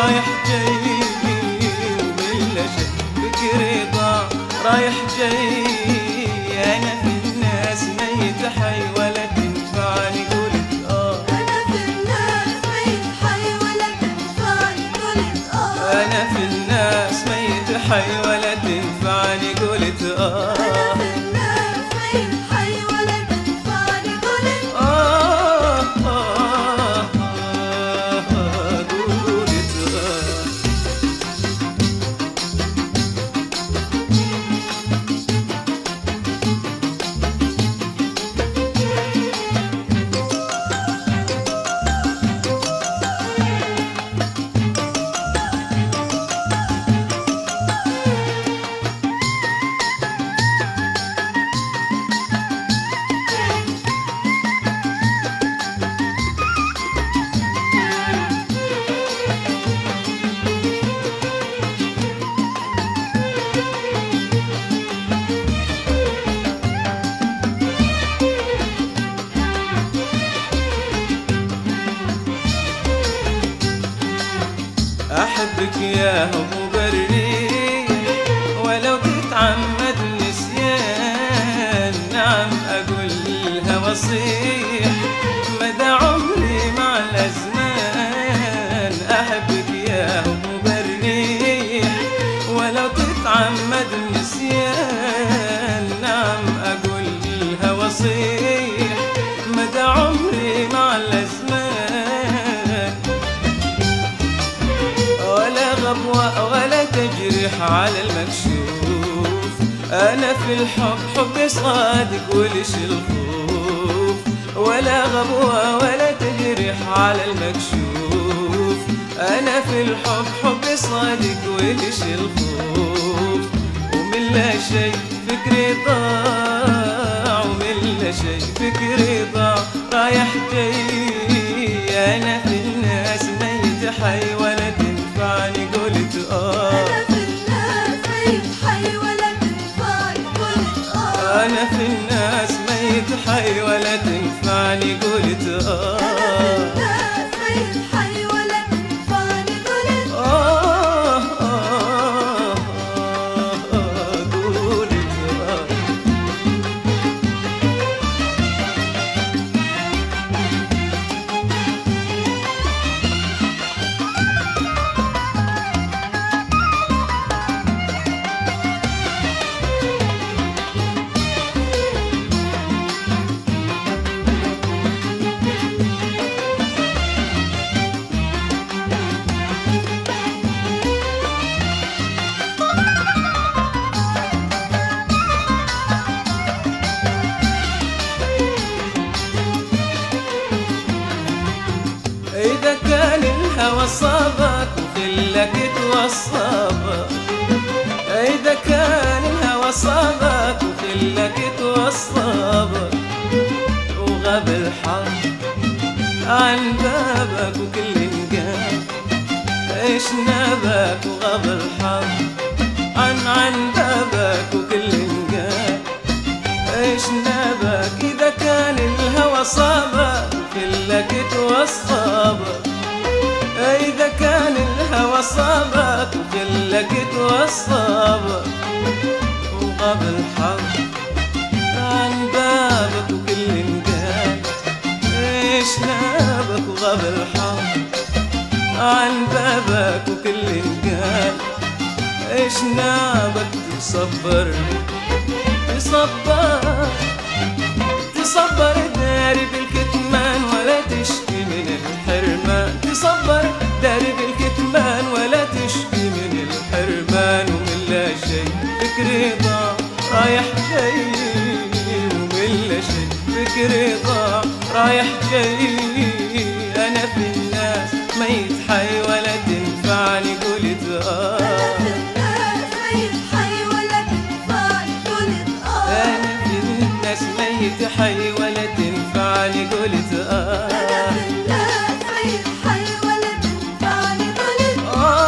رايح جاي ومن لا شيء فكري ضاع رايح جاي. انا في الناس ميت حي ولا تنفعني قلت أنا في الناس ميت حي ولا تنفعني قلت انا في الناس ميت حي ولا تنفعني قلت أنا في الناس ميت حي ولا تنفعني قلت أحبك يا أبو بريح ولو تتعمد النسيان. نعم أقول الهوى صيح مدى عمري مع الأزمان. أحبك يا أبو بريح ولو تتعمد النسيان. نعم أقول الهوى صيح مدى عمري مع الأزمان. ولا غبوة ولا تجريح على المكشوف. أنا في الحب حب صادق وليش الخوف. ولا غبوة ولا تجريح على المكشوف. أنا في الحب حب صادق وليش الخوف. ومن لا شيء فكري ضاع ومن لا شيء فكري ضاع رايح جاي. أنا في الناس ميت حي ولا تنفعني قلت أنا في الناس ميت حي ولا تنفعني قلت أنا في الناس ميت حي ولا تنفعني قلت أنا في الناس ميت حي ولا تنفعني قلت إذا كان الهوى صابك وخلك توصبك. إذا كان الهوى صابك وخلك توصبك. وغاب الحظ عن بابك وكل انقام. إيش نابك وغاب الحظ عن بابك وكل انقام. إيش نابك إذا كان الهوى صابك وخلك توصبك. إذا كان الهوى صابك وخلك توصبك. وغاب الحظ عن بابك وكل انقال. إيش نابك وغاب الحظ عن بابك وكل انقال. إيش نابك تصبر تصبر داري بالكتمان ولا تشكي من الحرمان. تصبر داري بالكتمان ولا تشكي من الحرمان. ومن لا شيء فكري ضاع رايح جاي. ومن لا شيء فكري ضاع رايح جاي. أنا في الناس ميت حي ولا تنفعني قلت أنا في الناس ميت حي ولا تنفعني قلت أنا في الناس ميت حي ولا تنفعني قلت أنا في الناس ميت حي ولا تنفعني قلت قلت